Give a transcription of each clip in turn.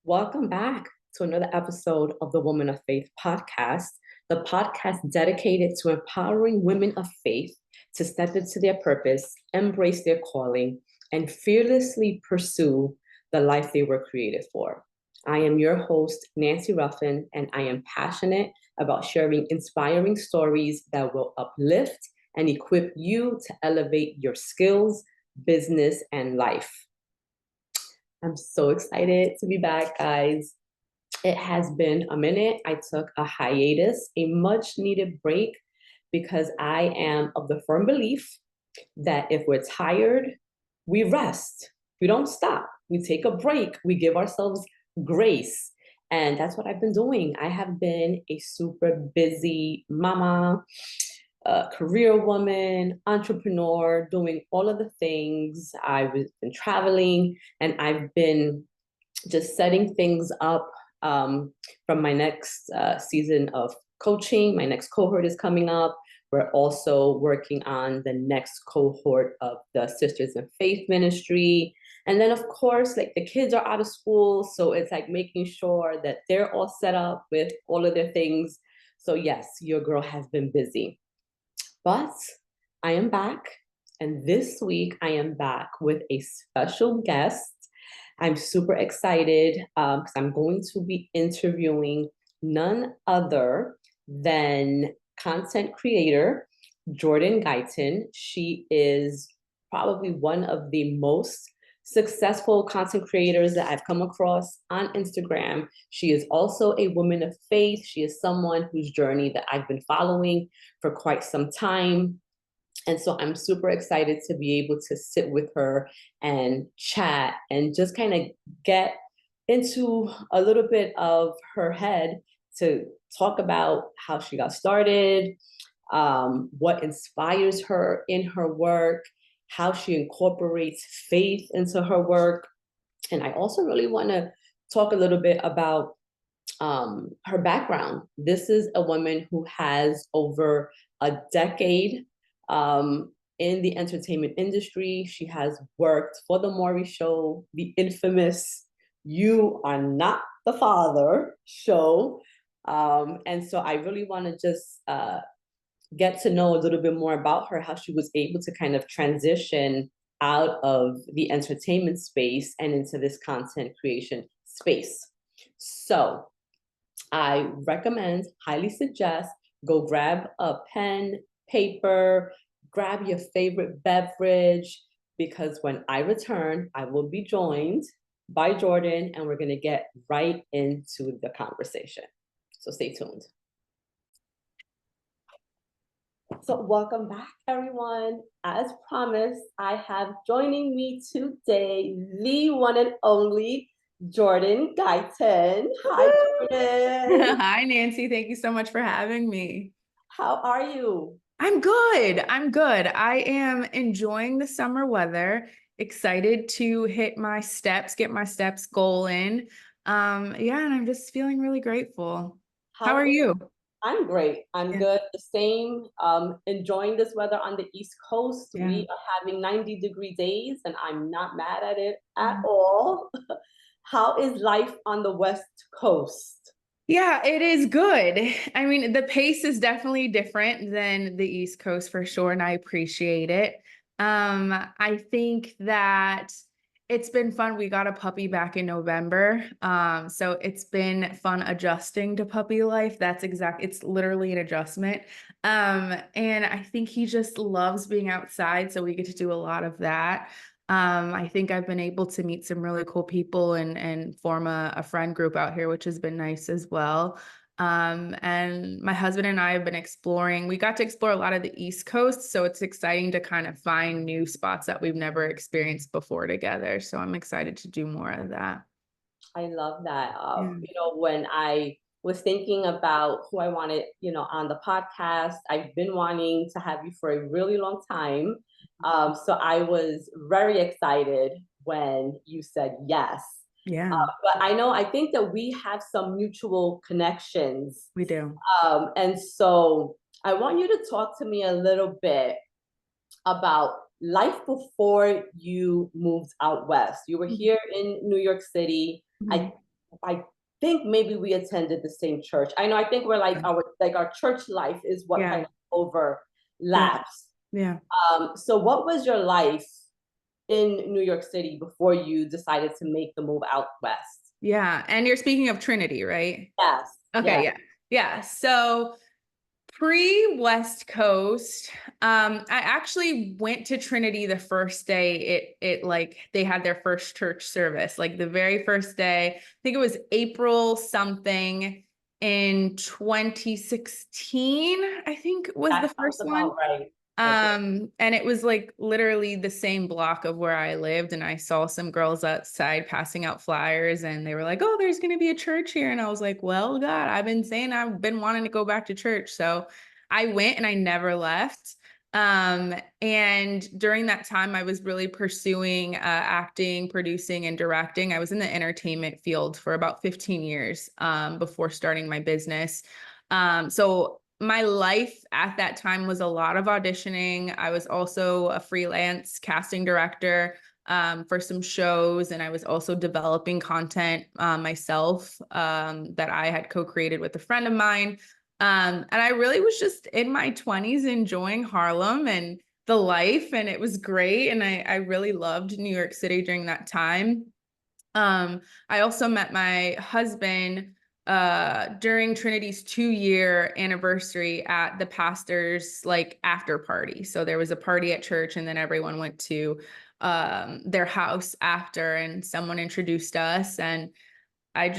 Welcome back to another episode of the Woman of Faith podcast, the podcast dedicated to empowering women of faith to step into their purpose, embrace their calling, and fearlessly pursue the life they were created for. I am your host, Nancy Ruffin, and I am passionate about sharing inspiring stories that will uplift and equip you to elevate your skills, business, and life. I'm so excited to be back, guys. It has been a minute. I took a hiatus, a much needed break, because I am of the firm belief that if we're tired, we rest. We don't stop. We take a break. We give ourselves grace. And that's what I've been doing. I have been a super busy mama, career woman, entrepreneur, doing all of the things. I've been traveling and I've been just setting things up from my next season of coaching. My next cohort is coming up. We're also working on the next cohort of the Sisters in Faith ministry. And then, of course, like the kids are out of school. So it's like making sure that they're all set up with all of their things. So yes, your girl has been busy. But I am back. And this week I am back with a special guest. I'm super excited because I'm going to be interviewing none other than content creator Jourdan Guyton. She is probably one of the most successful content creators that I've come across on Instagram. She is also a woman of faith. She is someone whose journey that I've been following for quite some time. And so I'm super excited to be able to sit with her and chat and just kind of get into a little bit of her head to talk about how she got started, what inspires her in her work, how she incorporates faith into her work. And I also really want to talk a little bit about her background. This is a woman who has over a decade in the entertainment industry. She has worked for The Maury Show, the infamous You Are Not the Father show. And so I really want to just get to know a little bit more about her, how she was able to kind of transition out of the entertainment space and into this content creation space. So I recommend, highly suggest, go grab a pen, paper, grab your favorite beverage, because when I return, I will be joined by Jourdan and we're going to get right into the conversation. So stay tuned. So welcome back, everyone. As promised, I have joining me today the one and only Jourdan Guyton. Hi, Jourdan. Hi, Nancy. Thank you so much for having me. How are you? I'm good. I am enjoying the summer weather, excited to hit my steps, get my steps goal in. Yeah, and I'm just feeling really grateful. How are you? I'm great. I'm good. The same. Enjoying this weather on the East Coast. Yeah. We are having 90-degree days, and I'm not mad at it at all. How is life on the West Coast? Yeah, it is good. I mean, the pace is definitely than the East Coast for sure, and I appreciate it. I think that it's been fun. We got a puppy back in November. So it's been fun adjusting to puppy life. It's literally an adjustment. And I think he just loves being outside, so we get to do a lot of that. I think I've been able to meet some really cool people and form a friend group out here, which has been nice as well. And my husband and I have been exploring. We got to explore a lot of the East Coast, so it's exciting to kind of find new spots that we've never experienced before together. So I'm excited to do more of that. I love that. When I was thinking about who I wanted, on the podcast, I've been wanting to have you for a really long time. So I was very excited when you said yes. Yeah. But I think that we have some mutual connections. We do. And so I want you to talk to me a little bit about life before you moved out west. You were here in New York City. Mm-hmm. I think maybe we attended the same church. I know, I think we're like our church life is what Yeah. kind of Yeah. overlaps. Yeah. So what was your life in New York City before you decided to make the move out west? Yeah. And you're speaking of Trinity, right? Yes, Okay. yes. Yeah. Yeah. So pre-West Coast, I actually went to Trinity the first day it like they had their first church service, like the very first day. I think it was April something in 2016, I think was the That sounds first one. about right. Okay. And it was like literally the same block of where I lived. And I saw some girls outside passing out flyers and they were like, oh, there's going to be a church here. And I was like, well, God, I've been wanting to go back to church. So I went and I never left. And during that time, I was really pursuing acting, producing, and directing. I was in the entertainment field for about 15 years before starting my business. So my life at that time was a lot of auditioning. I was also a freelance casting director for some shows, and I was also developing content myself that I had co-created with a friend of mine. And I really was just in my 20s enjoying Harlem and the life, and it was great. And I really loved New York City during that time. I also met my husband during Trinity's 2-year anniversary at the pastor's like after party. So there was a party at church and then everyone went to their house after, and someone introduced us, and I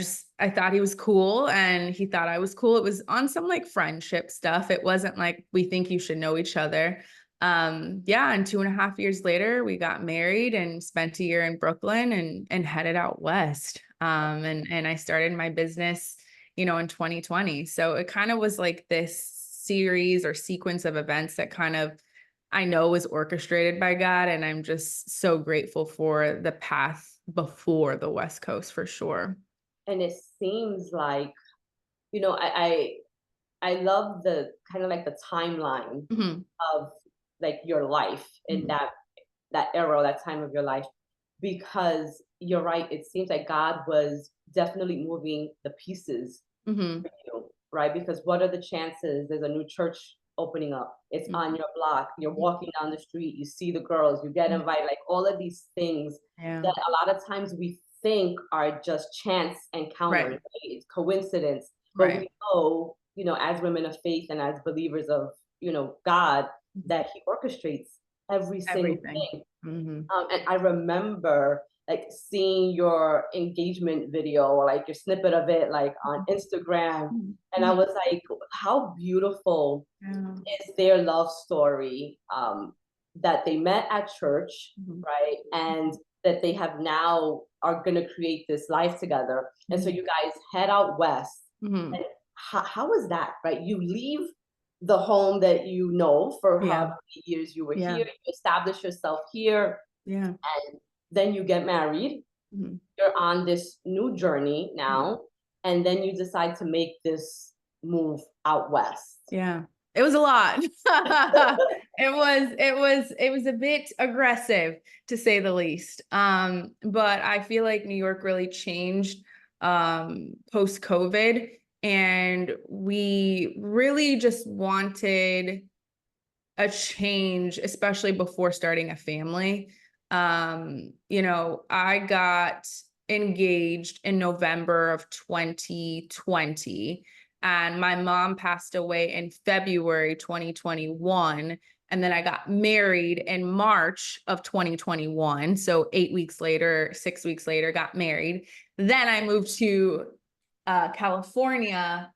thought he was cool and he thought I was cool. It was on some like friendship stuff. It wasn't like we think you should know each other. Yeah, and 2.5 years later, we got married and spent a year in Brooklyn and headed out west. And I started my business, in 2020. So it kind of was like this series or sequence of events that kind of I know was orchestrated by God. And I'm just so grateful for the path before the West Coast for sure. And it seems like, I love the kind of like the timeline Mhm, of like your life in mhm, that era, that time of your life, because you're right. It seems like God was definitely moving the pieces mhm, for you, right? Because what are the chances there's a new church opening up? It's on mhm, your block. You're mhm, walking down the street, you see the girls, you get mhm. invited, like all of these things Yeah, that a lot of times we think are just chance encounters, right, right? It's coincidence. But right. we know, as women of faith and as believers of, God, Mhm. that He orchestrates every single Everything. thing. Mhm, And I remember like seeing your engagement video or like your snippet of it like on mhm, Instagram. mhm, And I mhm. was like, how beautiful Yeah. is their love story, that they met at church, Mhm, right? And that they have now are going to create this life together. And so mhm, you guys head out west. mhm. And how is that, right? You leave the home that you know for however Yeah, many years you were yeah, here, you establish yourself here, yeah. and then you get married. Mhm, You're on this new journey yeah, now, and then you decide to make this move out west. yeah. It was a lot. It was a bit aggressive to say the least. But I feel like New York really changed post COVID, and we really just wanted a change, especially before starting a family. I got engaged in November of 2020, and my mom passed away in February 2021. And then I got married in March of 2021. So 8 weeks later, 6 weeks later, got married. Then I moved to California.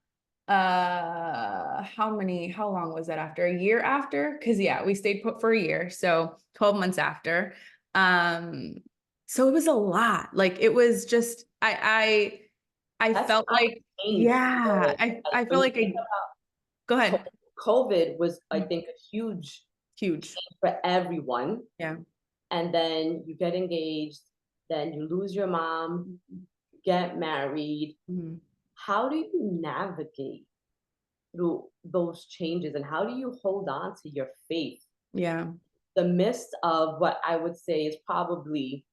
How long was that after? A year after? Because yeah, we stayed put for a year, so 12 months after. um so it was a lot. Like it was just I That's a felt lot of like, change. yeah, Like I when feel you like think go about ahead. COVID was, I Mm, think, a huge huge. for everyone. Yeah. And then you get engaged, then you lose your mom, Mhm. get married. Mhm. How do you navigate through those changes, and how do you hold on to your faith Yeah. the midst of what I would say is probably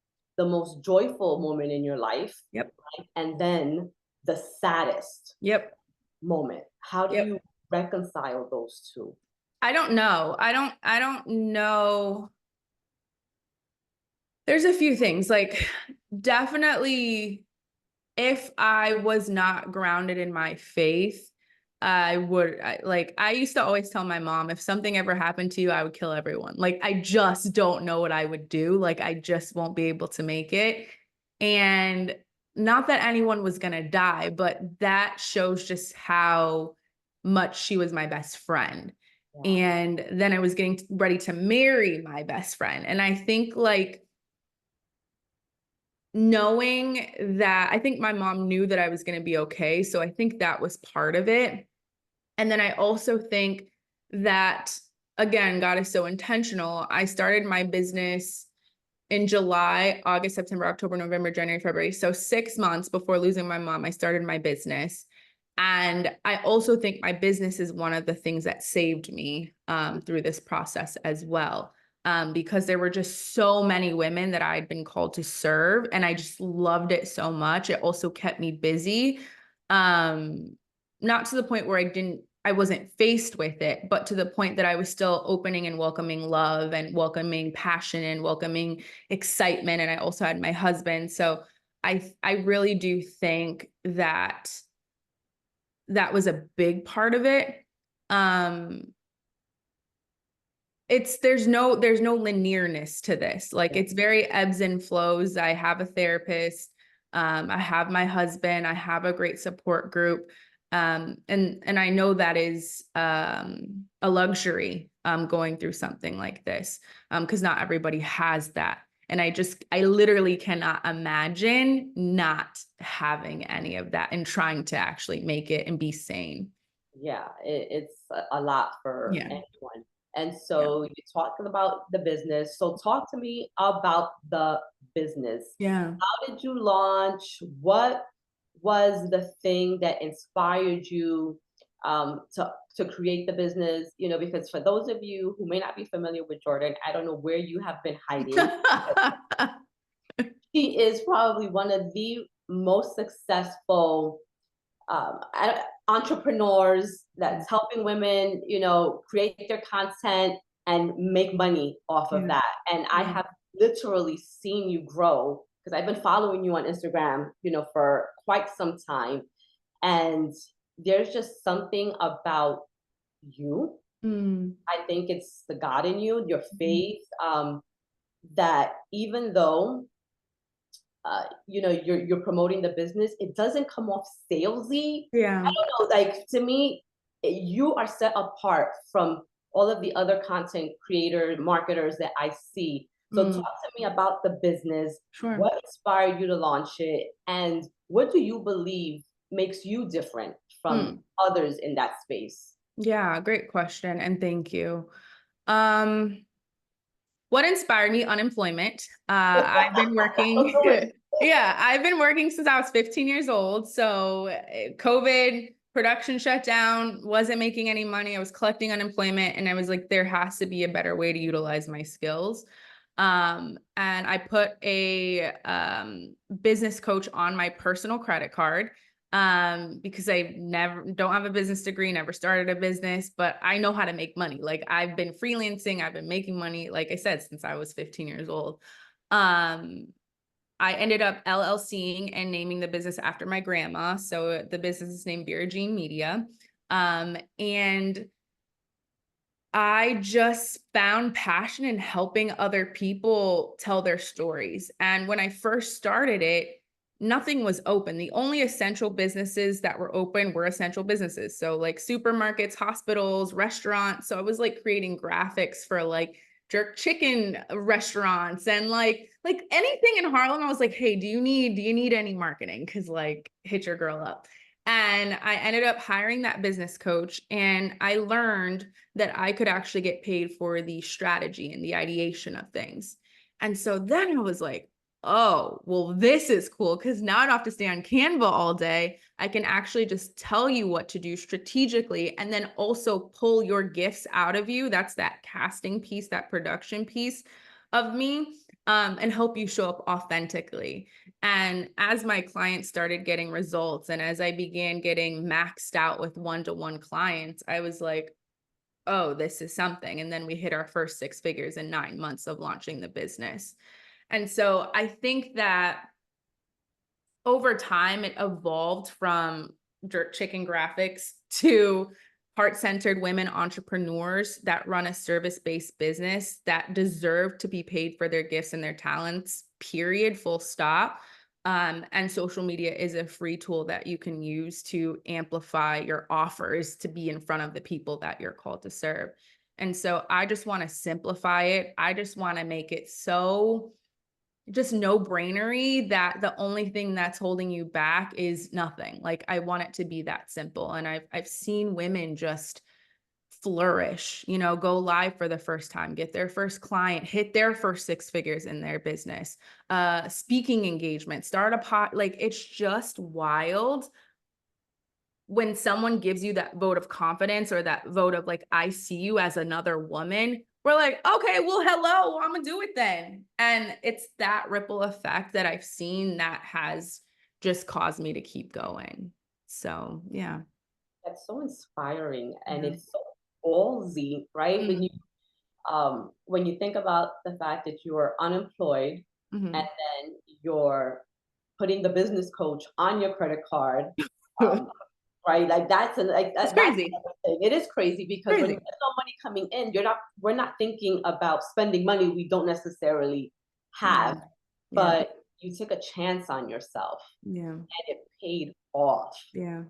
the most joyful moment in your life, Yep. right? And then the saddest Yep. moment. How do Yep. you reconcile those two? I don't know. I don't know. There's a few things, like definitely if I was not grounded in my faith, I used to always tell my mom, if something ever happened to you, I would kill everyone. Like, I just don't know what I would do. Like, I just won't be able to make it. And not that anyone was going to die, but that shows just how much she was my best friend. Yeah. And then I was getting ready to marry my best friend. And I think like, knowing that, I think my mom knew that I was going to be okay. So I think that was part of it. And then I also think that, again, God is so intentional. I started my business in July, August, September, October, November, January, February. So 6 months before losing my mom, I started my business. And I also think my business is one of the things that saved me through this process as well. Because there were just so many women that I'd been called to serve, and I just loved it so much. It also kept me busy. Not to the point where I wasn't faced with it, but to the point that I was still opening and welcoming love and welcoming passion and welcoming excitement. And I also had my husband. So I really do think that that was a big part of it. There's no linearness to this. Like, it's very ebbs and flows. I have a therapist. I have my husband. I have a great support group. And I know that is a luxury going through something like this, because not everybody has that. And I literally cannot imagine not having any of that and trying to actually make it and be sane. Yeah, it's a lot for Yeah. anyone. And Yeah. so you talking about the business. So talk to me about the business. Yeah. How did you launch? What was the thing that inspired you to create the business? You know, because for those of you who may not be familiar with Jourdan, I don't know where you have been hiding. She is probably one of the most successful entrepreneurs that's helping women, you know, create their content and make money off of Yeah. that. And I Yeah. have literally seen you grow because I've been following you on Instagram, you know, for quite some time. And there's just something about you. Mm. I think it's the God in you, your Mhm. faith, that even though you know you're promoting the business, it doesn't come off salesy. I Yeah. don't know, like to me you are set apart from all of the other content creators, marketers that I see. So talk Mm. to me about the business. Sure. What inspired you to launch it, and what do you believe makes you different from Mm. others in that space? Yeah, great question, and thank you. Um, what inspired me? Unemployment. I've been working. Yeah, I've been working since I was 15 years old. So COVID, production shut down, wasn't making any money. I was collecting unemployment, and I was like, there has to be a better way to utilize my skills. And I put a business coach on my personal credit card, because I never don't have a business degree, never started a business, but I know how to make money. Like, I've been freelancing, I've been making money, like I said, since I was 15 years old. Um, I ended up LLCing and naming the business after my grandma. So the business is named Media. And I just found passion in helping other people tell their stories. And when I first started it, nothing was open. The only essential businesses that were open were essential businesses. So like supermarkets, hospitals, restaurants. So I was like creating graphics for like jerk chicken restaurants and like anything in Harlem. I was like, hey, do you need any marketing? Cause like hit your girl up. And I ended up hiring that business coach, and I learned that I could actually get paid for the strategy and the ideation of things. And so then I was like, oh, well, this is cool, because now I don't have to stay on Canva all day. I can actually just tell you what to do strategically, and then also pull your gifts out of you. That's that casting piece, that production piece of me. and help you show up authentically. And as my clients started getting results and as I began getting maxed out with one-to-one clients, I was like, oh, this is something. And then we hit our first 6 figures in 9 months of launching the business. And so I think that over time, it evolved from jerk chicken graphics to heart-centered women entrepreneurs that run a service-based business that deserve to be paid for their gifts and their talents, period, full stop. And social media is a free tool that you can use to amplify your offers to be in front of the people that you're called to serve. And so I just want to simplify it. I just want to make it so just no-brainery that the only thing that's holding you back is nothing. Like, I want it to be that simple. And I've seen women just flourish, go live for the first time, get their first client, hit their first 6 figures in their business, speaking engagement, start a pot. Like, it's just wild when someone gives you that vote of confidence or that vote of like, I see you as another woman. We're like, okay, well, hello, I'm gonna do it then. And it's that ripple effect that I've seen that has just caused me to keep going. So yeah. That's so inspiring, and Yeah. it's so ballsy, right? Mhm. When you think about the fact that you are unemployed and Mhm. then you're putting the business coach on your credit card, um, right? Like It's that's crazy. another thing. It is crazy because when Crazy. there's no money coming in, we're not thinking about spending money we don't necessarily Yeah. have, Yeah. but you took a chance on yourself Yeah. and it paid off. Yeah.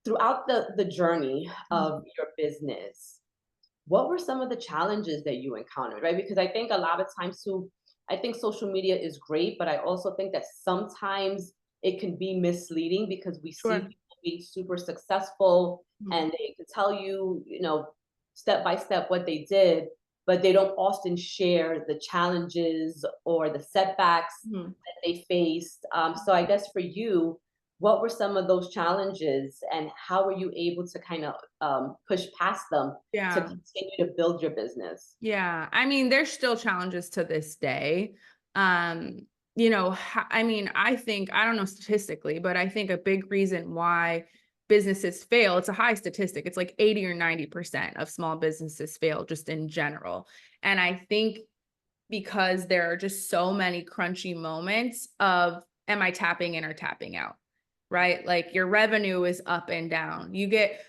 Throughout the journey Mhm. of your business, what were some of the challenges that you encountered, right? Because I think a lot of times too, I think social media is great, but I also think that sometimes it can be misleading because we see Sure. people being super successful Mhm. and they can tell you, step by step what they did, but they don't often share the challenges or the setbacks Mhm. that they faced. So I guess for you, what were some of those challenges and how were you able to kind of push past them to Yeah. continue to build your business? Yeah. I mean, there's still challenges to this day. I mean, I think, I don't know statistically, but I think a big reason why businesses fail, it's a high statistic. It's like 80 or 90% of small businesses fail just in general. And I think because there are just so many crunchy moments of, am I tapping in or tapping out? Right? Like, your revenue is up and down. You get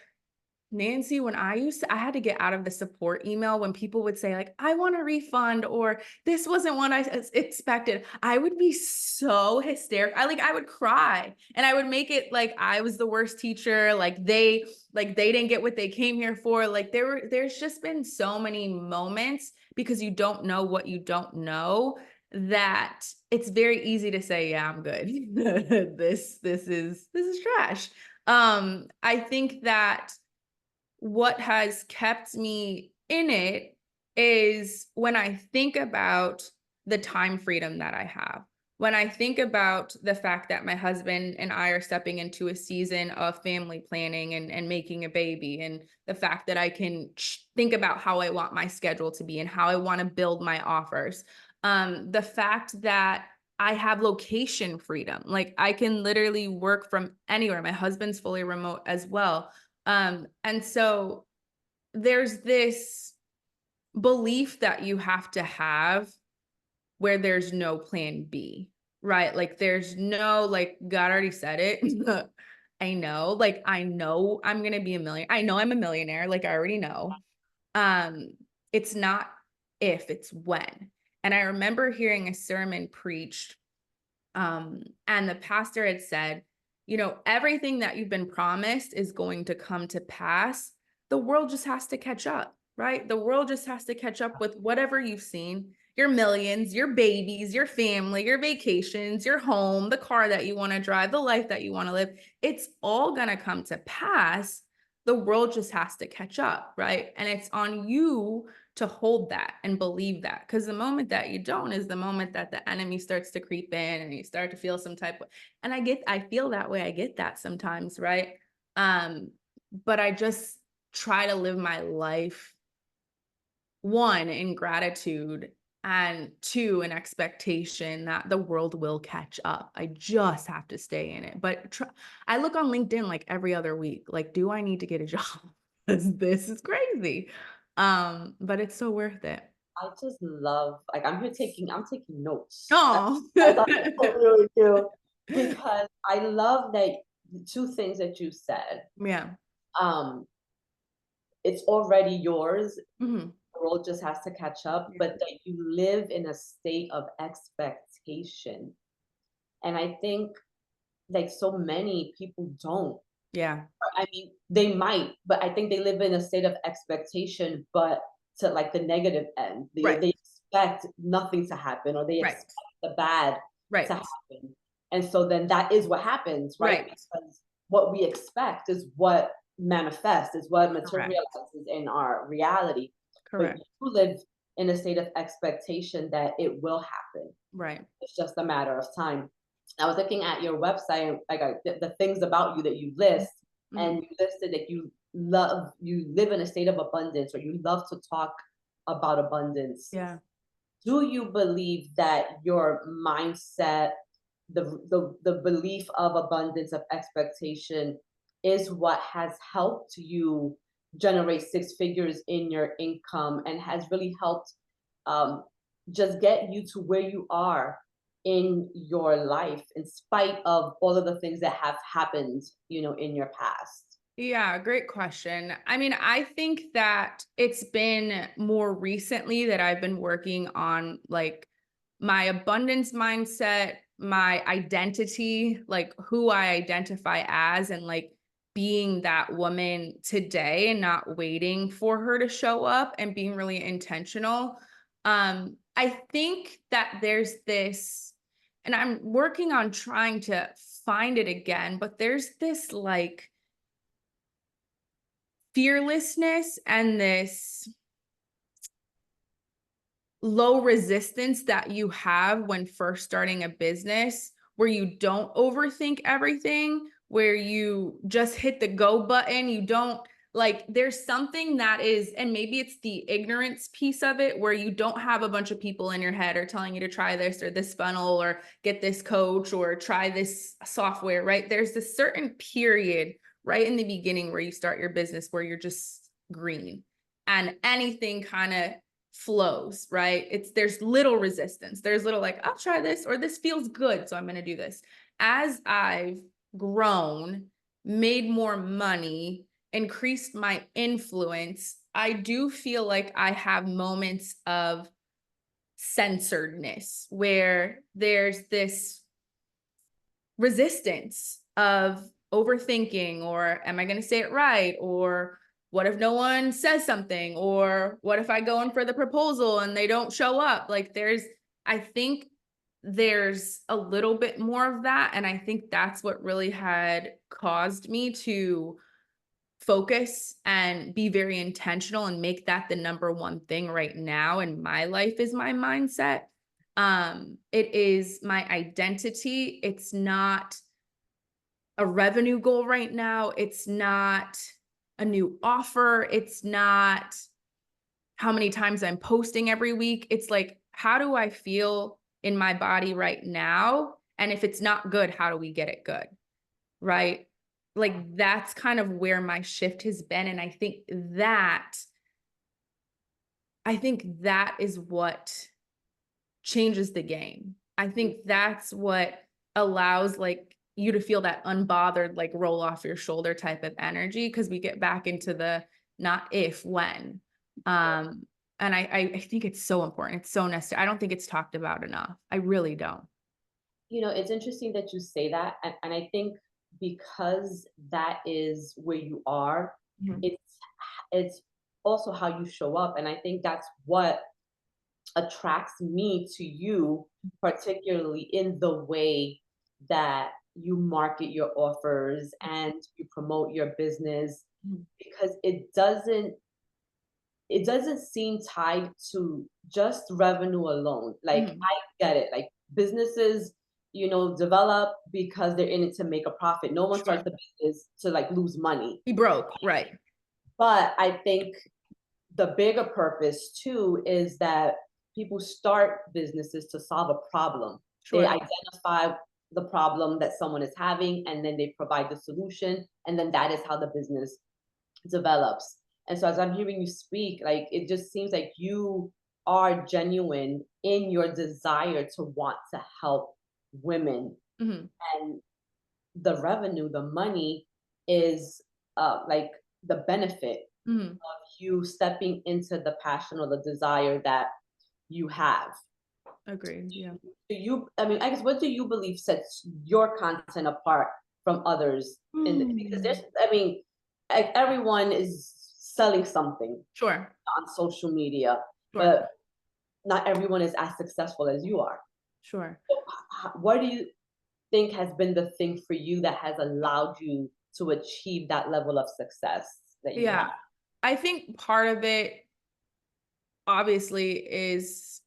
Nancy, when I had to get out of the support email when people would say like, I want a refund or this wasn't what I expected. I would be so hysterical. I would cry and I would make it like I was the worst teacher. Like they didn't get what they came here for. Like there's just been so many moments because you don't know what you don't know that it's very easy to say, yeah, I'm good. This is trash. I think that what has kept me in it is when I think about the time freedom that I have. When I think about the fact that my husband and I are stepping into a season of family planning and making a baby, and the fact that I can think about how I want my schedule to be and how I want to build my offers. The fact that I have location freedom, like I can literally work from anywhere. My husband's fully remote as well. And so there's this belief that you have to have where there's no plan B, right? Like there's no, like God already said it. I know I'm going to be a million. I know I'm a millionaire. Like I already know. It's not if, it's when. And I remember hearing a sermon preached, and the pastor had said, everything that you've been promised is going to come to pass. The world just has to catch up, right? The world just has to catch up with whatever you've seen, your millions, your babies, your family, your vacations, your home, the car that you want to drive, the life that you want to live. It's all going to come to pass. The world just has to catch up, right? And it's on you to hold that and believe that, because the moment that you don't is the moment that the enemy starts to creep in and you start to feel some type of, and I feel that way. I get that sometimes, right? But I just try to live my life, one, in gratitude, and two, an expectation that the world will catch up. I just have to stay in it. But I look on LinkedIn like every other week. Like, do I need to get a job? 'Cause this is crazy. But it's so worth it. I just love, like, I'm taking notes. Oh, As I really do, because I love that the two things that you said. yeah. Um, it's already yours. Mhm. The world just has to catch up, Yeah. but that you live in a state of expectation. And I think like so many people don't. Yeah. I mean, they might, but I think they live in a state of expectation, but to like the negative end. Right. They expect nothing to happen or they Right. expect the bad to Right. happen. And so then that is what happens, right? Right. Because what we expect is what manifests, is what Correct. materializes in our reality. But Correct. you live in a state of expectation that it will happen. Right. It's just a matter of time. I was looking at your website and like the things about you that you list, Mhm. and you listed that you live in a state of abundance, or you love to talk about abundance. Yeah. Do you believe that your mindset, the belief of abundance, of expectation, is what has helped you generate six figures in your income and has really helped um, just get you to where you are in your life in spite of all of the things that have happened, in your past? Yeah, great question. I mean, I think that it's been more recently that I've been working on like my abundance mindset, my identity, like who I identify as, and like being that woman today and not waiting for her to show up and being really intentional. I think that there's this, and I'm working on trying to find it again, but there's this like fearlessness and this low resistance that you have when first starting a business, where you don't overthink everything, where you just hit the go button. You don't like, there's something that is, and maybe it's the ignorance piece of it, where you don't have a bunch of people in your head or telling you to try this or this funnel or get this coach or try this software, right? There's this certain period right in the beginning where you start your business where you're just green and anything kind of flows, right? There's little resistance. There's little like, I'll try this, or this feels good, so I'm going to do this. As I've grown, made more money, increased my influence, I do feel like I have moments of censoredness where there's this resistance of overthinking, or am I going to say it right, or what if no one says something, or what if I go in for the proposal and they don't show up? Like I think there's a little bit more of that, and I think that's what really had caused me to focus and be very intentional and make that the number one thing right now in my life is my mindset. It is my identity. It's not a revenue goal right now. It's not a new offer. It's not how many times I'm posting every week. It's like, how do I feel in my body right now? And if it's not good, how do we get it good? Right? Like that's kind of where my shift has been. And I think that is what changes the game. I think that's what allows like you to feel that unbothered, like roll off your shoulder type of energy. Cause we get back into the not if, when. And I think it's so important. It's so necessary. I don't think it's talked about enough. I really don't. It's interesting that you say that, and I think because that is where you are, Mhm. it's also how you show up, and I think that's what attracts me to you, particularly in the way that you market your offers and you promote your business, Mhm. because it doesn't seem tied to just revenue alone. Like, Mhm. I get it. Like, businesses, develop because they're in it to make a profit. No one Sure. starts the business to like lose money. He broke. Right. But I think the bigger purpose too is that people start businesses to solve a problem. They Sure. identify the problem that someone is having, and then they provide the solution, and then that is how the business develops. And so as I'm hearing you speak, like it just seems like you are genuine in your desire to want to help women, Hmm. and the revenue, the money is like the benefit Hmm. of you stepping into the passion or the desire that you have. Agreed. Yeah. Do you, I mean, I guess, what do you believe sets your content apart from others? Because there's, Hmm. I mean, like everyone is selling something Sure. on social media, Sure. but not everyone is as successful as you are. Sure. So, what do you think has been the thing for you that has allowed you to achieve that level of success that you have? Yeah. I think part of it obviously is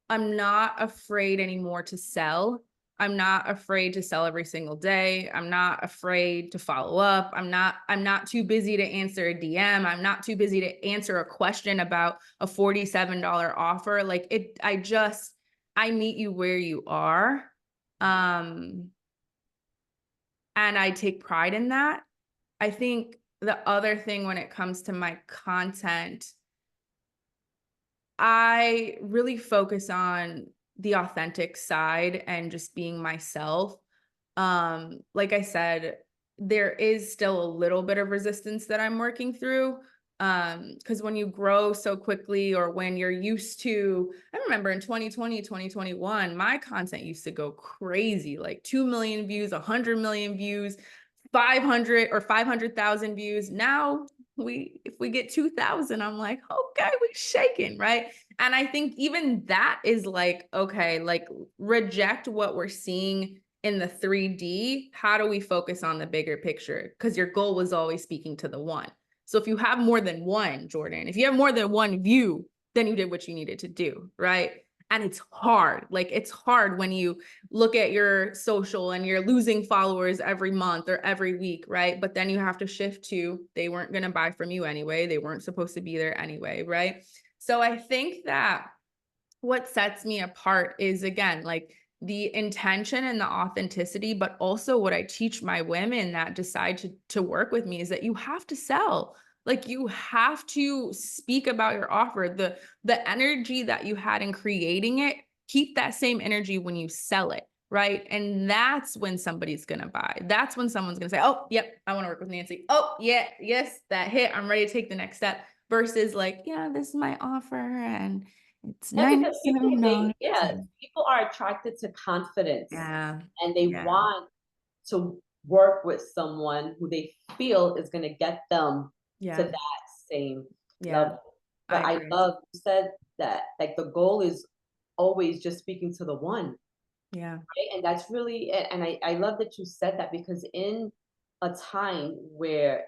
I'm not afraid anymore to sell. I'm not afraid to sell every single day. I'm not afraid to follow up. I'm not too busy to answer a DM. I'm not too busy to answer a question about a $47 offer. Like I meet you where you are. Um and I take pride in that. I think the other thing when it comes to my content, I really focus on the authentic side and just being myself. Like I said, there is still a little bit of resistance that I'm working through. Because when you grow so quickly, or when you're used to, I remember in 2020, 2021, my content used to go crazy, like 2 million views, 100 million views, 500 or 500,000 views. Now if we get 2,000, I'm like, okay, we shaking, right? And I think even that is like, okay, like reject what we're seeing in the 3D. How do we focus on the bigger picture? Because your goal was always speaking to the one. So if you have more than one, Jourdan, if you have more than one view, then you did what you needed to do, right? And it's hard. Like it's hard when you look at your social and you're losing followers every month or every week, right? But then you have to shift to they weren't going to buy from you anyway. They weren't supposed to be there anyway, right? So I think that what sets me apart is, again, like the intention and the authenticity, but also what I teach my women that decide to work with me is that you have to sell. Like you have to speak about your offer. The energy that you had in creating it, keep that same energy when you sell it, right? And that's when somebody's gonna buy. That's when someone's gonna say, oh, yep, I want to work with Nancy. Oh, yeah, yes, that hit. I'm ready to take the next step. Versus like, yeah, this is my offer and it's Yeah, because people, $97. people are attracted to confidence, Yeah. and they Yeah. want to work with someone who they feel is going to get them to Yeah. that same Yeah. level. I But I agree. love you said that, like the goal is always just speaking to the one, Yeah. right? And that's really it. And I love that you said that, because in a time where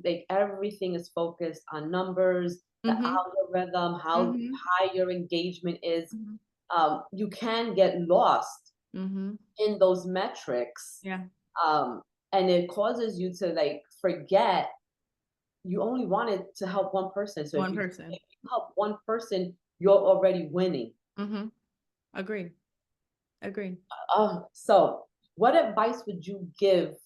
like everything is focused on numbers, the Mhm. algorithm, how Mhm. high your engagement is, Mhm. you can get lost Mhm. in those metrics, Yeah. um, and it causes you to like forget you only wanted to help one person. So One if person. you help one person, you're already winning. Mhm. Agreed. Agreed. So what advice would you give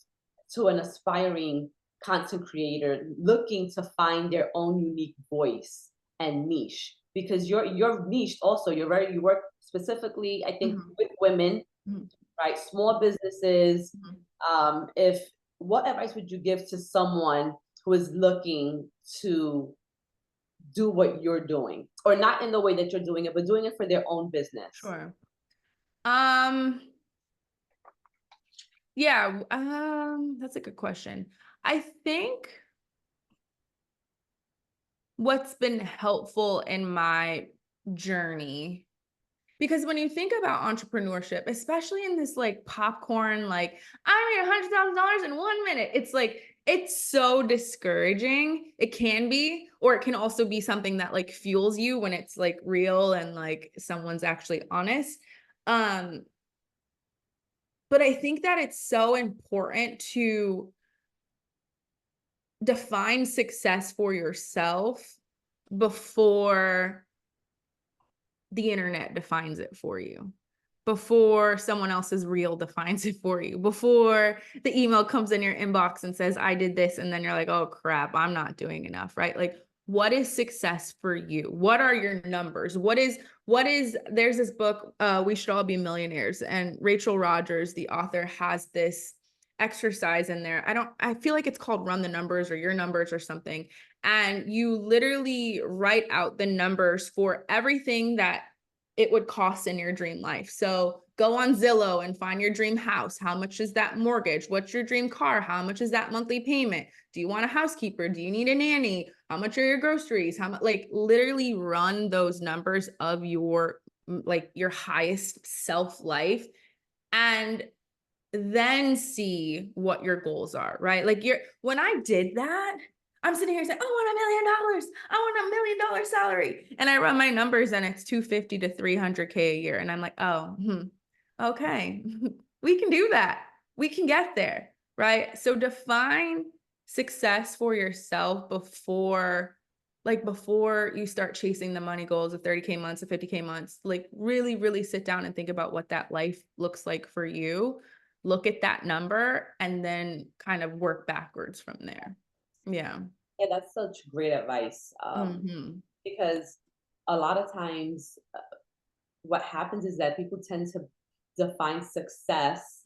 to an aspiring content creator looking to find their own unique voice and niche? Because you're niched also. You work specifically, I think, Mhm. with women, Mhm. right? Small businesses. Mhm. If What advice would you give to someone who is looking to do what you're doing, or not in the way that you're doing it, but doing it for their own business? Sure. Um, yeah, that's a good question. I think what's been helpful in my journey, because when you think about entrepreneurship, especially in this like popcorn, like I made $100,000 in 1 minute, it's like it's so discouraging. It can be, or it can also be something that like fuels you when it's like real and like someone's actually honest. Um, but I think that it's so important to define success for yourself before the internet defines it for you, before someone else's reel defines it for you, before the email comes in your inbox and says, I did this. And then you're like, oh crap, I'm not doing enough, right? Like, what is success for you? What are your numbers? There's this book, We Should All Be Millionaires. And Rachel Rogers, the author, has this exercise in there. I feel like it's called Run the Numbers or Your Numbers or something. And you literally write out the numbers for everything that it would cost in your dream life. So go on Zillow and find your dream house. How much is that mortgage? What's your dream car? How much is that monthly payment? Do you want a housekeeper? Do you need a nanny? How much are your groceries? How much, like literally run those numbers of your, like your highest self life, and then see what your goals are, right? Like when I did that, I'm sitting here saying, I want $1 million. I want $1 million salary. And I run my numbers and it's 250 to 300K a year. And I'm like, oh, okay, we can do that. We can get there, right? So define success for yourself before you start chasing the money goals of 30K months, of 50K months. Like really, really sit down and think about what that life looks like for you. Look at that number and then kind of work backwards from there. Yeah. Yeah, that's such great advice. Because a lot of times what happens is that people tend to define success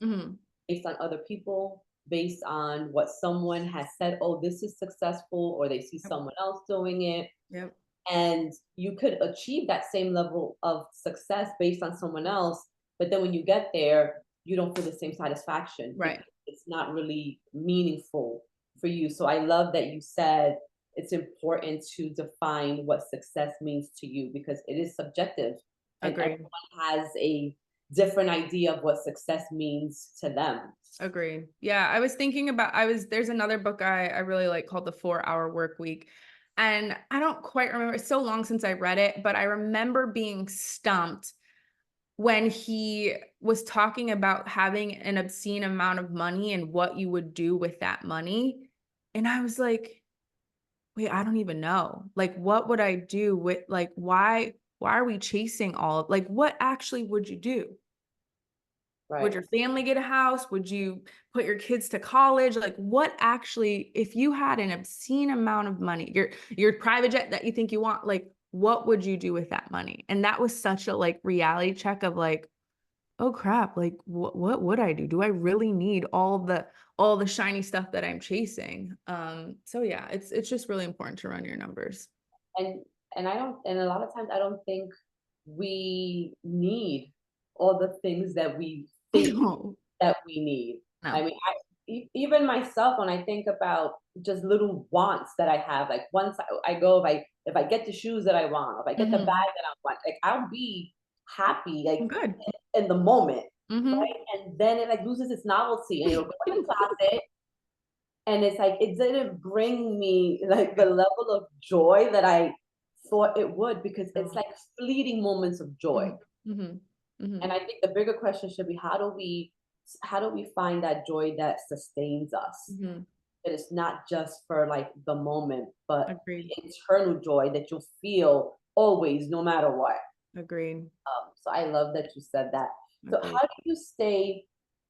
based on other people, based on what someone has said, oh, this is successful, or they see someone else doing it. Yep. And you could achieve that same level of success based on someone else, but then when you get there, you don't feel the same satisfaction. Right. It's not really meaningful for you. So I love that you said it's important to define what success means to you, because it is subjective and Agreed. everyone has a different idea of what success means to them. Agreed. Yeah. I was thinking about, there's another book I really like called The 4 Hour Work Week. And I don't quite remember. It's so long since I read it, but I remember being stumped when he was talking about having an obscene amount of money and what you would do with that money. And I was like, wait, I don't even know. Like, what would I do with, like, why are we chasing all of, like, what actually would you do? Right. Would your family get a house? Would you put your kids to college? Like, what actually, if you had an obscene amount of money, your private jet that you think you want, like, what would you do with that money? And that was such a like reality check of like, oh crap, like what would I do? Do I really need all the shiny stuff that I'm chasing? So yeah, it's just really important to run your numbers. And I don't, and a lot of times I don't think we need all the things that we think No, that we need. I no. mean, even myself, when I think about just little wants that I have, like once I go, if I get the shoes that I want, if I get the bag that I want, like I'll be happy, like Good. in the moment, Mm-hmm. right? And then it like loses its novelty, and it'll go in the closet, and it's like it didn't bring me like the level of joy that I thought it would, because it's like fleeting moments of joy. Mm-hmm. Mm-hmm. And I think the bigger question should be, how do we find that joy that sustains us? Mm-hmm. That it's not just for like the moment, but Agreed. the internal joy that you'll feel always, no matter what. Agreed. So I love that you said that. So how Agreed. do you stay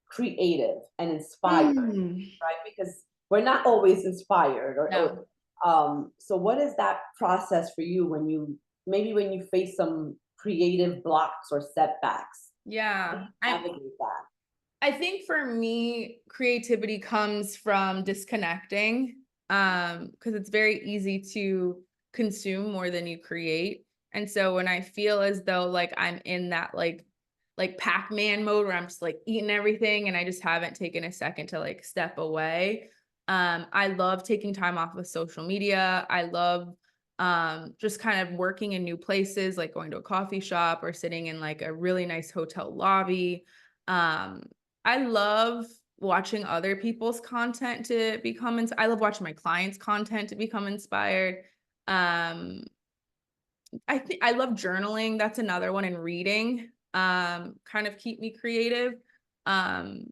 creative and inspired, Mm. right? Because we're not always inspired, No. so what is that process for you when you face some creative blocks or setbacks? How do Yeah. you navigate that? I think for me, creativity comes from disconnecting, because it's very easy to consume more than you create. And so when I feel as though like I'm in that like Pac-Man mode where I'm just like eating everything and I just haven't taken a second to like step away. I love taking time off of social media. I love just kind of working in new places, like going to a coffee shop or sitting in like a really nice hotel lobby. Um, I love watching other people's content to become I love watching my clients' content to become inspired. I think I love journaling. That's another one, and reading kind of keep me creative. Um,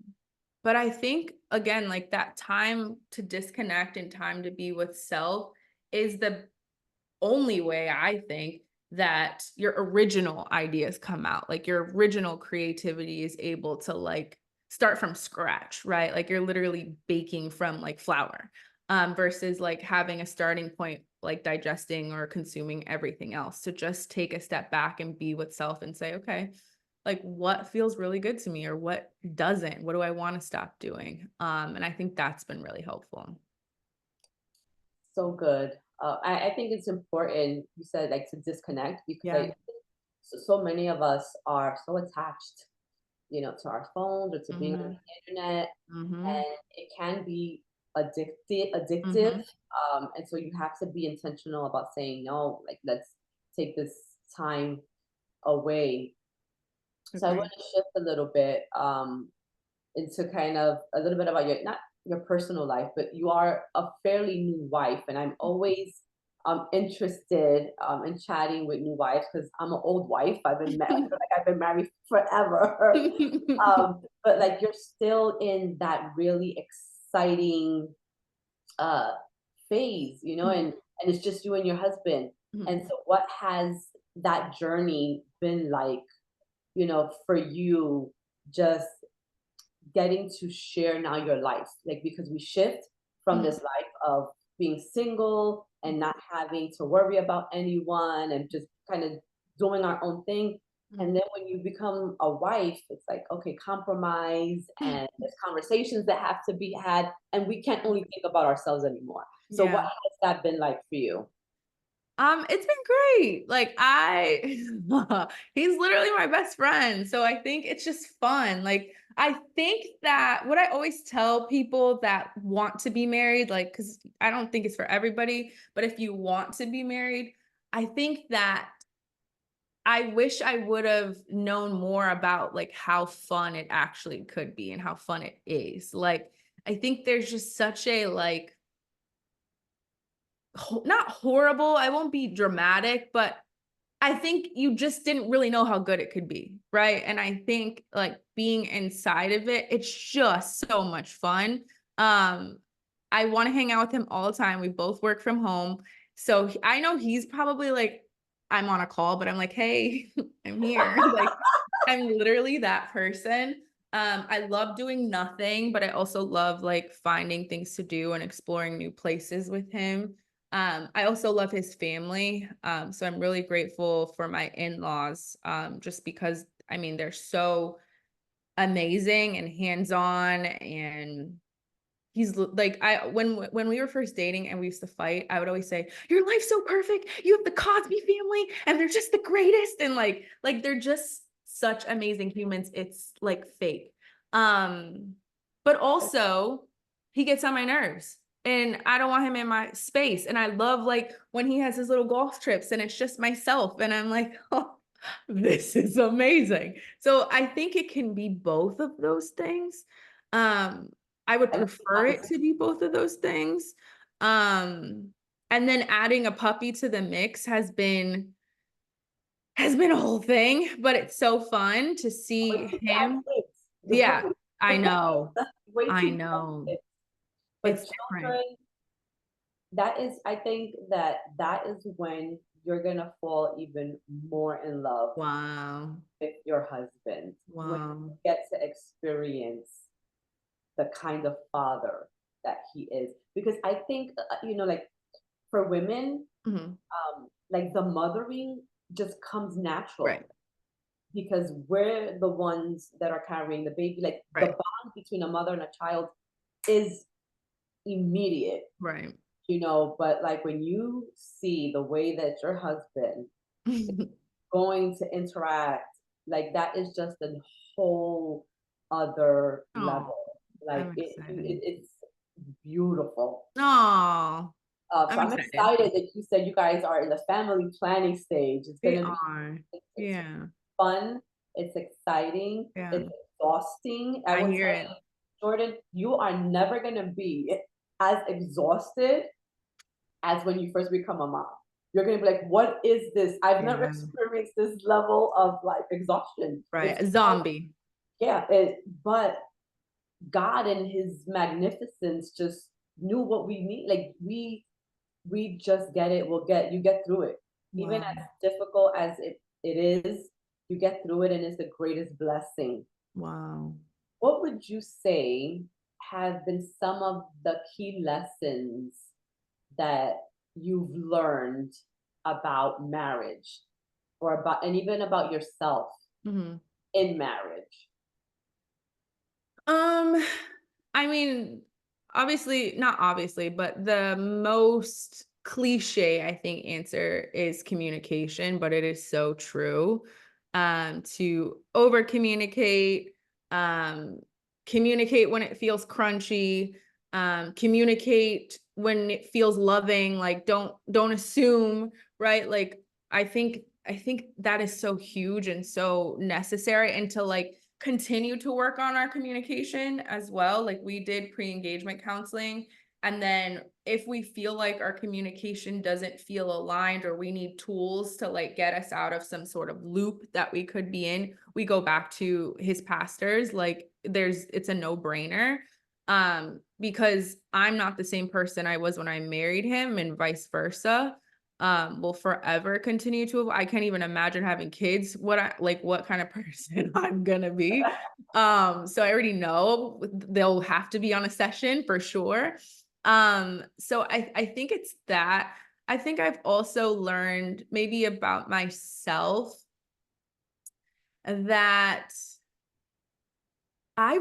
but I think again, like that time to disconnect and time to be with self is the only way I think that your original ideas come out. Like your original creativity is able to like start from scratch, right? Like you're literally baking from like flour, versus like having a starting point, like digesting or consuming everything else. To just take a step back and be with self and say, okay, like what feels really good to me or what doesn't? What do I want to stop doing? And I think that's been really helpful. So good. I think it's important, you said, like, to disconnect, because Yeah. I so many of us are so attached, to our phones or to being on Mhm. the internet, Mhm. and it can be addictive. Mhm. And so you have to be intentional about saying no, like, let's take this time away. So I want Agreed. to shift a little bit, into kind of a little bit about your, not your personal life, but you are a fairly new wife, and I'm always interested in chatting with new wives because I'm an old wife. I feel like I've been married forever. But like, you're still in that really exciting uh, phase, Mhm. and it's just you and your husband. And Mhm. so, what has that journey been like, for you? Just getting to share now your life, like, because we shift from this Mhm. life of being single and not having to worry about anyone and just kind of doing our own thing. And then when you become a wife, it's like, okay, compromise, Mhm. and there's conversations that have to be had, and we can't only think about ourselves anymore. So what Yeah. has that been like for you? It's been great. Like I he's literally my best friend. So I think it's just fun. Like I think that what I always tell people that want to be married, like cuz I don't think it's for everybody, but if you want to be married, I think that I wish I would have known more about like how fun it actually could be and how fun it is. Like I think there's just such a like not horrible, I won't be dramatic, but I think you just didn't really know how good it could be, right? And I think like being inside of it, it's just so much fun. Um, I want to hang out with him all the time. We both work from home. So I know he's probably like, I'm on a call, but I'm like, hey, I'm here. Like, I'm literally that person. I love doing nothing, but I also love like finding things to do and exploring new places with him. I also love his family. So I'm really grateful for my in-laws, just because I mean they're so amazing and hands-on and like when we were first dating and we used to fight, I would always say, "Your life's so perfect. You have the Cosby family and they're just the greatest." And like they're just such amazing humans. It's like fake. Um, but also he gets on my nerves and I don't want him in my space. And I love like when he has his little golf trips and it's just myself and I'm like, "Oh, this is amazing." So I think it can be both of those things. Um, I would I love the prefer it conversation. to be both of those things. Um, and then adding a puppy to the mix has been a whole thing, but it's so fun to Wait see till you have him. kids. Yeah, I The puppy, know. wait I till you have know. kids. But It's different. children, that is, I think that that is when you're gonna fall even more in love Wow. with your husband, when you Wow. get to experience the kind of father that he is. Because I think, like, for women, Mhm. like, the mothering just comes natural Right. because we're the ones that are carrying the baby. Like, the Right. bond between a mother and a child is immediate. Right. But like, when you see the way that your husband going to interact, like, that is just a whole other Oh, level. Like, I'm excited. it's beautiful. Oh, So I'm I'm excited. excited that you said you guys are in the family planning stage. It's We gonna be, are. it's Yeah. fun, it's exciting, Yeah. it's exhausting. I I will hear tell it. you, Jordan, you are never gonna be as exhausted as when you first become a mom. You're gonna be like, what is this? I've never Yeah. experienced this level of like exhaustion. Right. It's A so, zombie. yeah, but God in his magnificence just knew what we need. Like, we just get it. We'll get, you get through it. Even Wow. as difficult as it is, you get through it and it's the greatest blessing. Wow. What would you say have been some of the key lessons that you've learned about marriage or about and even about yourself Mhm. in marriage? Um, I mean, obviously, not obviously, but the most cliche, I think, answer is communication, but it is so true. To over communicate, um, communicate when it feels crunchy, communicate when it feels loving, like don't assume, right? Like I think that is so huge and so necessary, and to like continue to work on our communication as well. Like we did pre-engagement counseling. And then if we feel like our communication doesn't feel aligned, or we need tools to like get us out of some sort of loop that we could be in, we go back to his pastors. Like it's a no-brainer. Because I'm not the same person I was when I married him, and vice versa. Will forever continue to I can't even imagine having kids, what kind of person I'm gonna be. So I already know they'll have to be on a session for sure. So I think it's that. I think I've also learned maybe about myself that I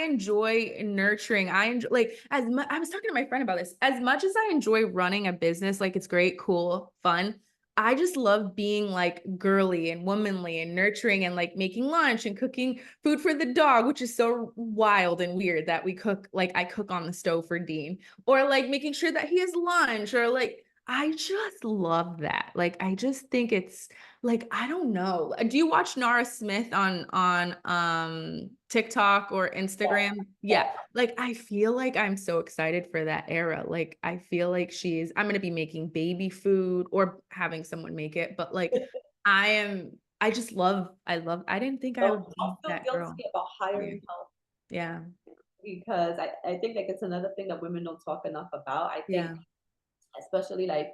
enjoy nurturing. I enjoy, like, as much, I was talking to my friend about this. As much as I enjoy running a business, like it's great, cool, fun. I just love being like girly and womanly and nurturing, and like making lunch and cooking food for the dog, which is so wild and weird that I cook on the stove for Dean, or like making sure that he has lunch, or like, I just love that. Like, I just think it's like, I don't know. Do you watch Nara Smith on TikTok or Instagram? Yeah. Like I feel like I'm so excited for that era. Like I feel like I'm gonna be making baby food or having someone make it, but like I didn't think I would Don't be feel that girl. guilty about Yeah. hiring help Yeah. because I think like it's another thing that women don't talk enough about. I think Yeah. especially like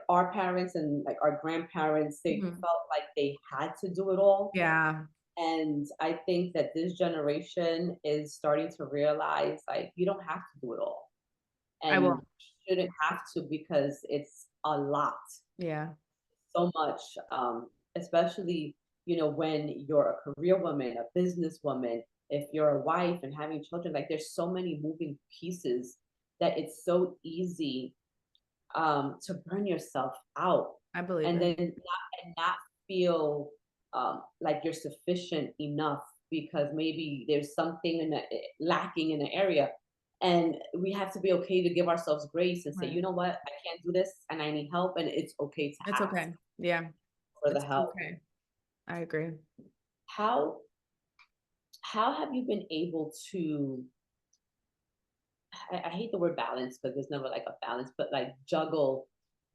our parents and like our grandparents, they Mhm. felt like they had to do it all. Yeah. And I think that this generation is starting to realize like you don't have to do it all. I And will. shouldn't have to because it's a lot, Yeah. so much, especially, when you're a career woman, a businesswoman, if you're a wife and having children, like there's so many moving pieces that it's so easy to burn yourself out I believe and it. then not feel like you're sufficient enough because maybe there's something lacking in the area. And we have to be okay to give ourselves grace and say, you Right. know what, I can't do this and I need help. And it's okay to It's ask okay. Yeah. for the It's help. okay. I agree. How how have you been able to I hate the word balance because there's never like a balance, but like juggle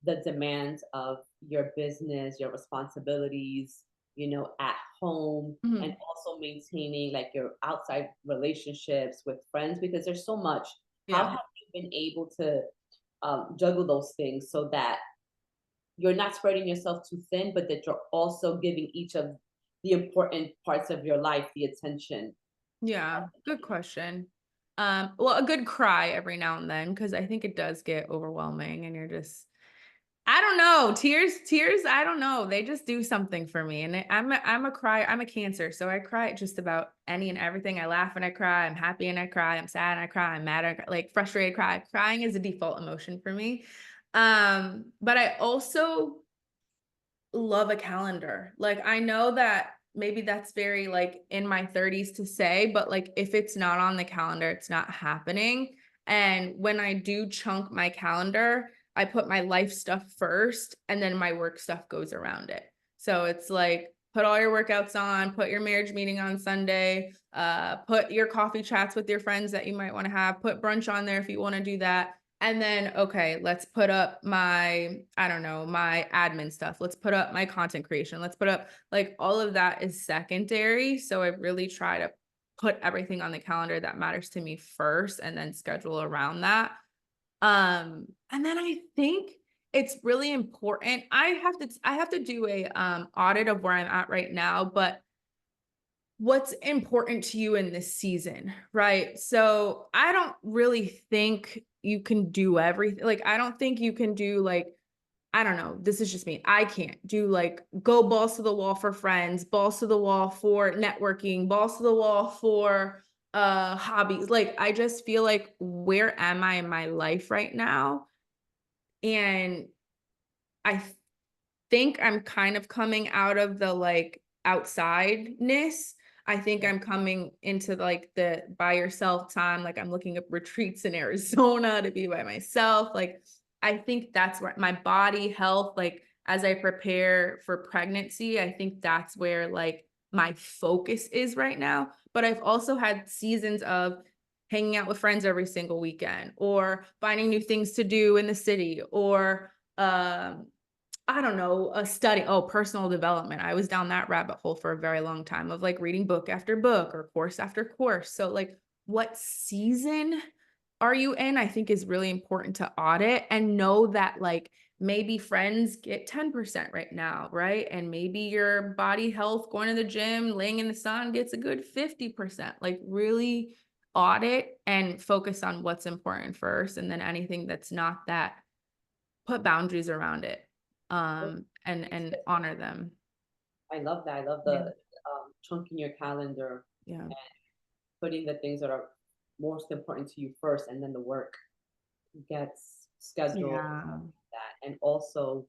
the demands of your business, your responsibilities, at home, and Mhm. also maintaining like your outside relationships with friends because there's so much. How Yeah. have you been able to juggle those things so that you're not spreading yourself too thin, but that you're also giving each of the important parts of your life the attention? Yeah, good question. Well, a good cry every now and then, because I think it does get overwhelming and you're just, I don't know, tears, I don't know. They just do something for me. And I'm a Cancer, so I cry at just about any and everything. I laugh and I cry, I'm happy and I cry, I'm sad and I cry, I'm mad and I cry, like frustrated, cry. Crying is a default emotion for me. But I also love a calendar. Like I know that maybe that's very like in my 30s to say, but like if it's not on the calendar, it's not happening. And when I do chunk my calendar, I put my life stuff first and then my work stuff goes around it. So it's like put all your workouts on, put your marriage meeting on Sunday, put your coffee chats with your friends that you might want to have, put brunch on there if you want to do that. And then, okay, let's put up I don't know, my admin stuff. Let's put up my content creation. Let's put up like all of that is secondary. So I really try to put everything on the calendar that matters to me first and then schedule around that. And then I think it's really important. I have to do a audit of where I'm at right now, but what's important to you in this season, right? So I don't really think you can do everything. Like, I don't think you can do like, I don't know. This is just me. I can't do like go balls to the wall for friends, balls to the wall for networking, balls to the wall for hobbies. Like, I just feel like, where am I in my life right now? And I think I'm kind of coming out of the like outsideness. I think Yeah. I'm coming into like the by yourself time. Like, I'm looking at retreats in Arizona to be by myself. Like, I think that's where my body health, like as I prepare for pregnancy, I think that's where like my focus is right now. But I've also had seasons of hanging out with friends every single weekend, or finding new things to do in the city, or I don't know, a study. Oh, personal development. I was down that rabbit hole for a very long time of like reading book after book or course after course. So like, what season are you in? I think is really important to audit and know that like maybe friends get 10% right now, right? And maybe your body health, going to the gym, laying in the sun gets a good 50%. Like, really audit and focus on what's important first. And then anything that's not that, put boundaries around it, and honor them. I love that. I love Yeah. the chunking your calendar Yeah. and putting the things that are most important to you first, and then the work gets scheduled Yeah. that, and also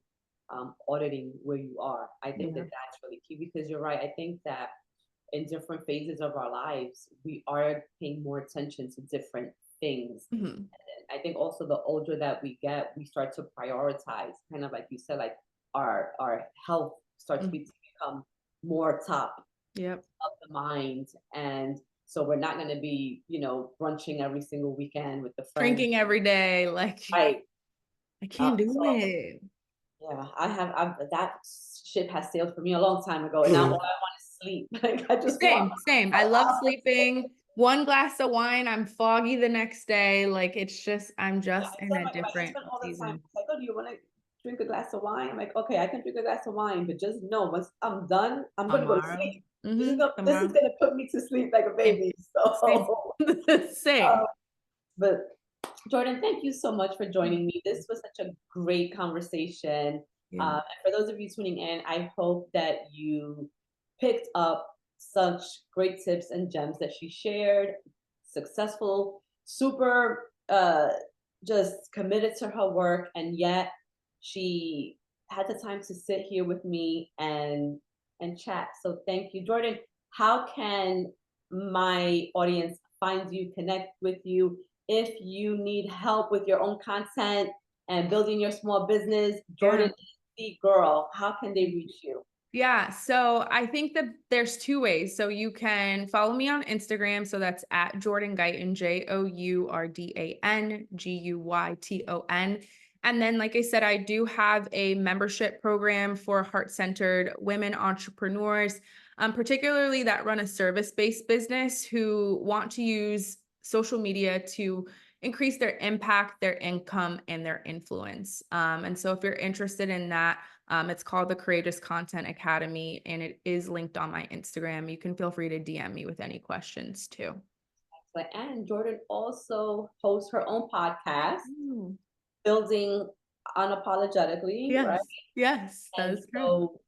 auditing where you are. I think that Yeah. that's really key, because you're right. I think that in different phases of our lives, we are paying more attention to different things. Mhm. And I think also the older that we get, we start to prioritize, kind of like you said, like our health starts to Mhm. become more top Yep. of the mind. And so we're not going to be, brunching every single weekend with the friends. Drinking every day, like, Right. I can't do So it. yeah, that ship has sailed for me a long time ago, and now all I want is sleep. Like I just want Same, same. I love sleeping. One glass of wine, I'm foggy the next day. Like, it's just, I'm Yeah, just I in tell a my different husband all the time, season. he's like, "Oh, do you want to drink a glass of wine?" I'm like, "Okay, I can drink a glass of wine, but just know once I'm done, I'm gonna go to Tomorrow. sleep. This is Tomorrow. gonna put me to sleep like a Same. baby." Same. So, Same. uh, but Jourdan, thank you so much for joining me. This was such a great conversation. Yeah. And for those of you tuning in, I hope that you picked up such great tips and gems that she shared. Successful, super, just committed to her work, and yet she had the time to sit here with me and chat. So thank you, Jourdan. How can my audience find you, connect with you? If you need help with your own content and building your small business, Yeah. Jourdan is the girl. How can they reach you? Yeah, so I think that there's two ways. So you can follow me on Instagram. So that's at Jourdan Guyton, JOURDANGUYTON. And then, like I said, I do have a membership program for heart-centered women entrepreneurs, particularly that run a service-based business, who want to use social media to increase their impact, their income, and their influence. And so if you're interested in that, it's called the Courageous Content Academy, and it is linked on my Instagram. You can feel free to DM me with any questions too. And Jourdan also hosts her own podcast, Mm. Building Unapologetically, right? Yes, yes, that And is correct. so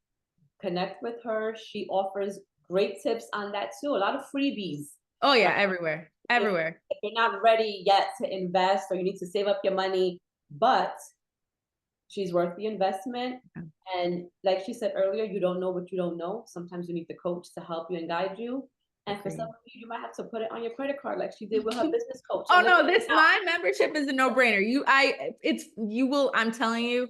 connect with her. She offers great tips on that too. A lot of freebies, Oh right? yeah, everywhere, If, everywhere. if you're not ready yet to invest, or you need to save up your money, but she's worth the investment. Yeah. And like she said earlier, you don't know what you don't know. Sometimes you need the coach to help you and guide you. And for some Agreed. of you, you might have to put it on your credit card like she did with her business coach. Oh And look no, at this my membership is a no-brainer. I'm telling you,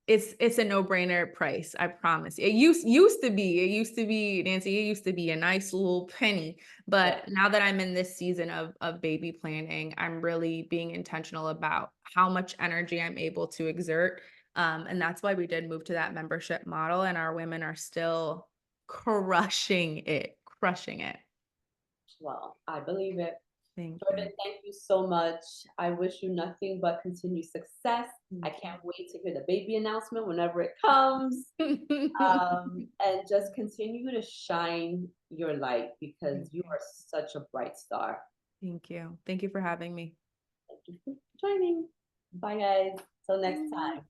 it's a no-brainer price. I promise. It used to be, Nancy, it used to be a nice little penny. yeah. But now that I'm in this season of baby planning, I'm really being intentional about how much energy I'm able to exert. And that's why we did move to that membership model, and our women are still crushing it, crushing it. Well, I believe it. Thank Jourdan, you. thank you so much. I wish you nothing but continued success. I can't wait to hear the baby announcement whenever it comes. And just continue to shine your light because you are such a bright star. Thank you. Thank you for having me. Thank you for joining. Bye, guys. Till next Bye. time.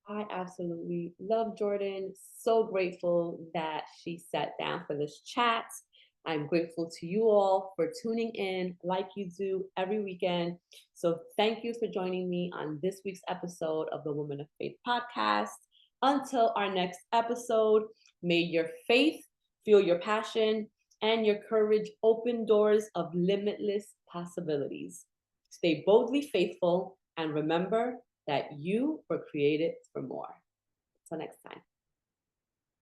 I absolutely love Jourdan. So grateful that she sat down for this chat. I'm grateful to you all for tuning in like you do every weekend. So thank you for joining me on this week's episode of the Woman of Faith podcast. Until our next episode, may your faith fuel your passion and your courage open doors of limitless possibilities. Stay boldly faithful and remember that you were created for more. Until next time.